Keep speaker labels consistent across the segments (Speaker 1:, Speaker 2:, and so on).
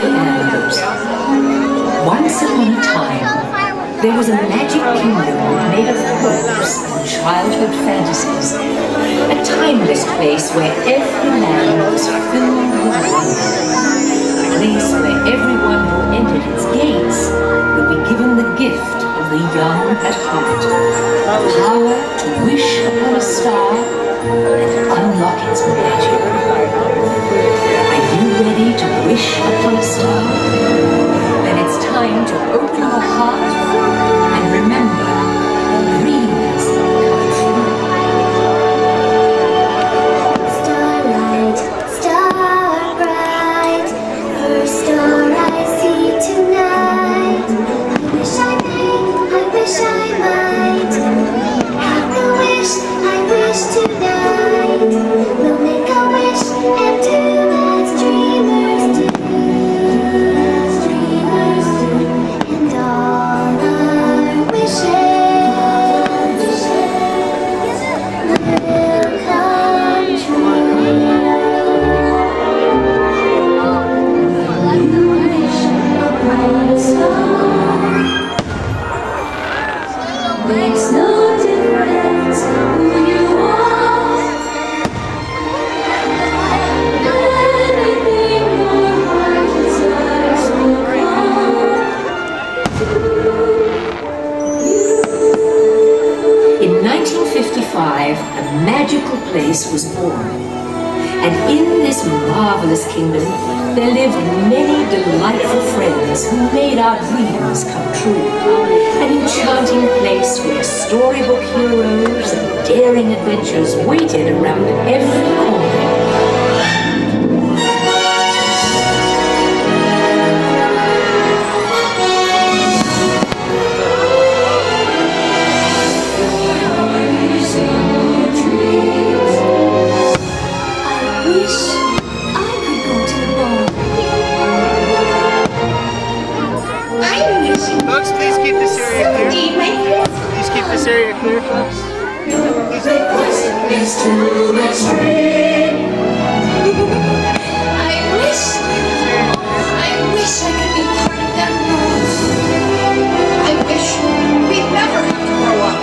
Speaker 1: Anders. Once upon a time, there was a magic kingdom made of hopes and childhood fantasies. A timeless place where every land was filled with wonder. A place where everyone who entered its gates would be given the gift of the young at heart. Power to wish upon a star and unlock its magic. Are you ready to wish upon a star? Then it's time to open your heart and remember, dreams come true.
Speaker 2: Starlight, star bright, first star I see tonight. I wish I may, I wish I might have the wish I wish tonight. We'll make a wish and do as dreamers do, as dreamers do, and all our wishes will come true. Wish upon a star makes no difference who you are. Anything your heart desires will come.
Speaker 1: In 1955, a magical place was born. And in this marvelous kingdom, there lived many delightful friends who made our dreams come true. An enchanting place where storybook heroes and daring adventures waited around every corner.
Speaker 2: I wish I could go to the ball. I'm wishing
Speaker 3: Folks, please keep this area clear.
Speaker 2: indeed my friends.
Speaker 3: Please keep this area clear, folks.
Speaker 2: is too extreme. I wish I could be part of that world. I wish we'd never have to grow up.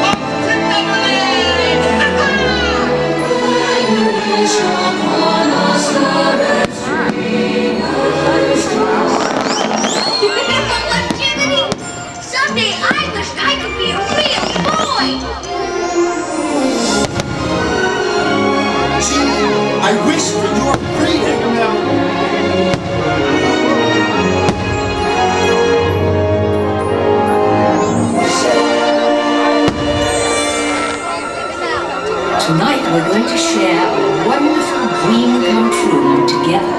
Speaker 2: Up to Neverland! I wish upon a star as dreamers do. Look, Jiminy! Someday I wish I could be a real boy!
Speaker 4: I wish for your freedom.
Speaker 1: Tonight we're going to share a wonderful dream come true together.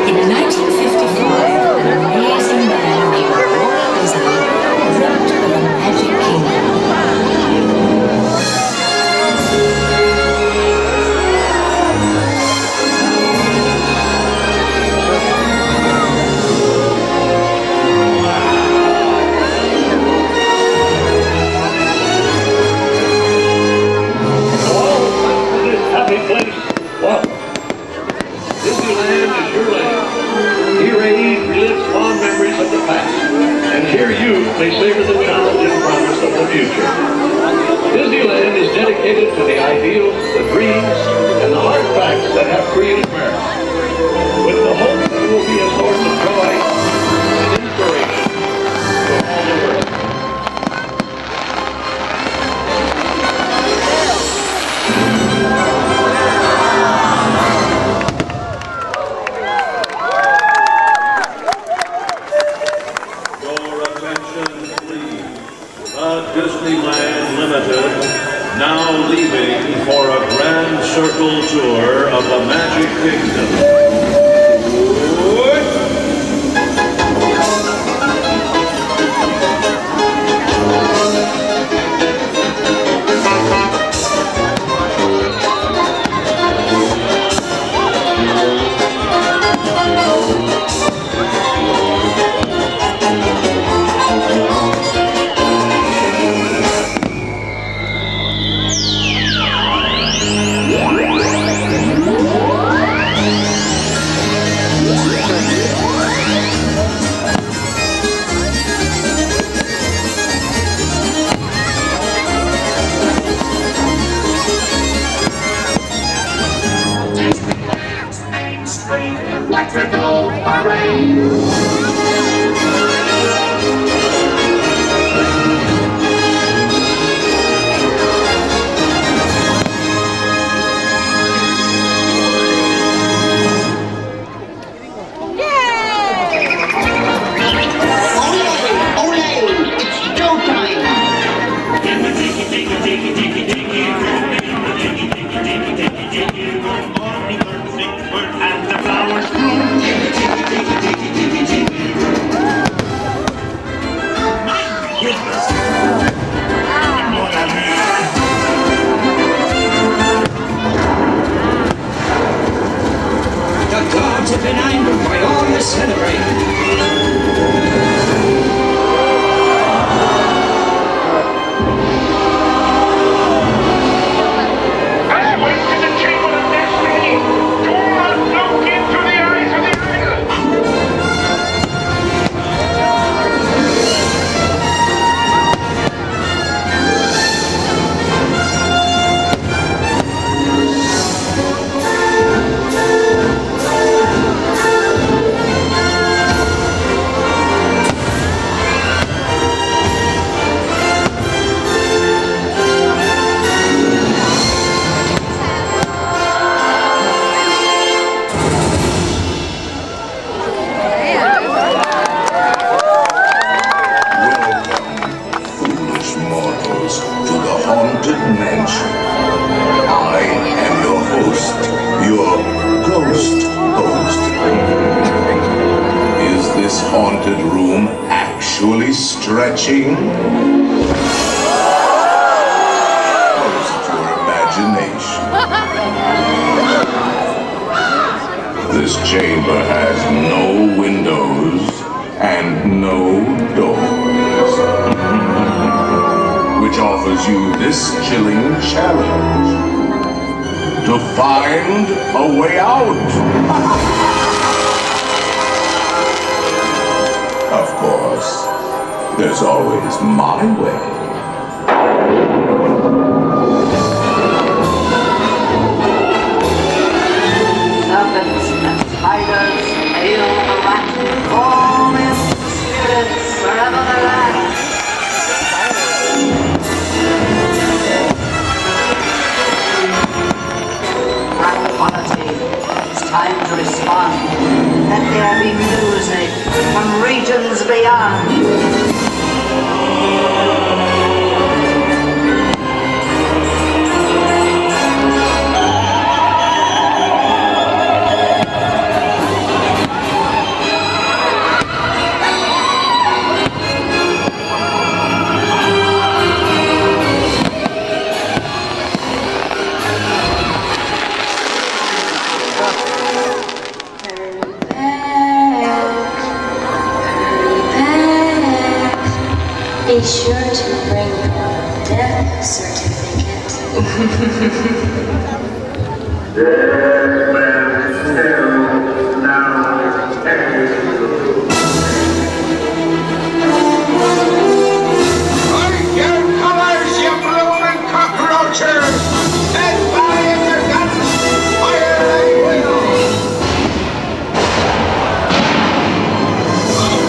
Speaker 1: In 1955, an amazing man named Walt Disney dreamt of a magic kingdom.
Speaker 5: Happy place. Welcome. Disneyland is your land. Here age relives fond memories of the past. And here you may savor the challenge and promise of the future. Disneyland is dedicated to the ideals, the dreams, and the hard facts that have created America. With the hope that it will be a source of joy and inspiration to all the world.
Speaker 6: Your attention, please. Disneyland Limited now leaving for a grand circle tour of the Magic Kingdom.
Speaker 7: haunted room actually stretching? Or is it your imagination? This chamber has no windows and no doors, which offers you this chilling challenge: to find a way out. Of course, there's always my way.
Speaker 8: Serpents and spiders, hail the rat, all in spirits wherever they're at. Quality, it's time to respond. Let there be music from regions beyond.
Speaker 2: Be sure to bring your death certificate.
Speaker 4: Your colors, you blooming cockroaches! Set fire in your guns! Fire they will!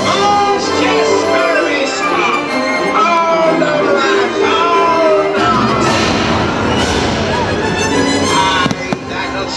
Speaker 4: Oh, it's just gonna be stop! Oh, no, rat! Oh, no! Aye, that'll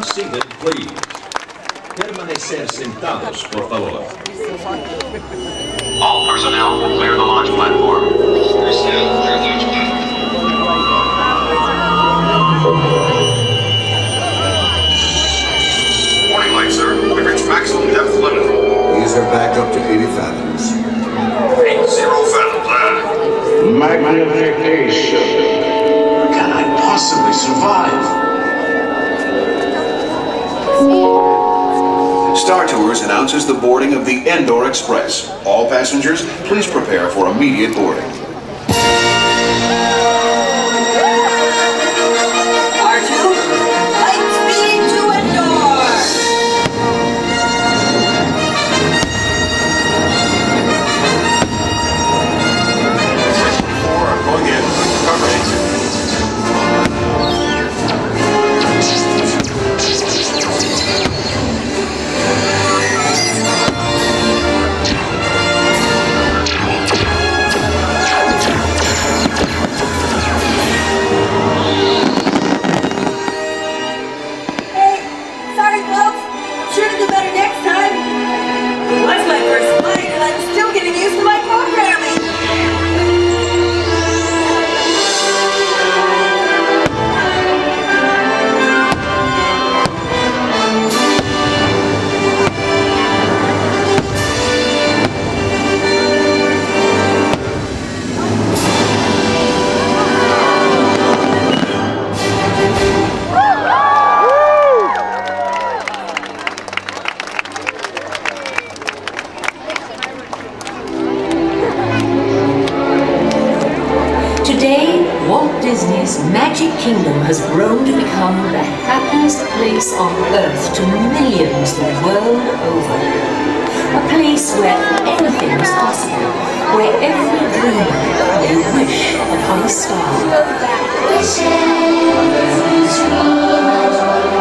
Speaker 6: seated, please. Permanecer sentados, por favor.
Speaker 9: All personnel, clear the launch platform. Personnel, clear launch platform. Warning light, sir. We've reached maximum depth limit.
Speaker 7: These are back up to 80 fathoms.
Speaker 9: 80 fathoms.
Speaker 7: Magnification. Can I possibly survive?
Speaker 10: Star Tours announces the boarding of the Endor Express. All passengers, please prepare for immediate boarding.
Speaker 8: R2, light speed to Endor!
Speaker 9: Going in. Cover exit.
Speaker 8: Sorry, folks. I'm sure to do better next time. It was my first flight, and I'm still getting used to my programming.
Speaker 1: Today, Walt Disney's Magic Kingdom has grown to become the happiest place on earth to millions the world over. A place where anything is possible, where every dreamer may wish upon a star.
Speaker 2: Wishes, dream,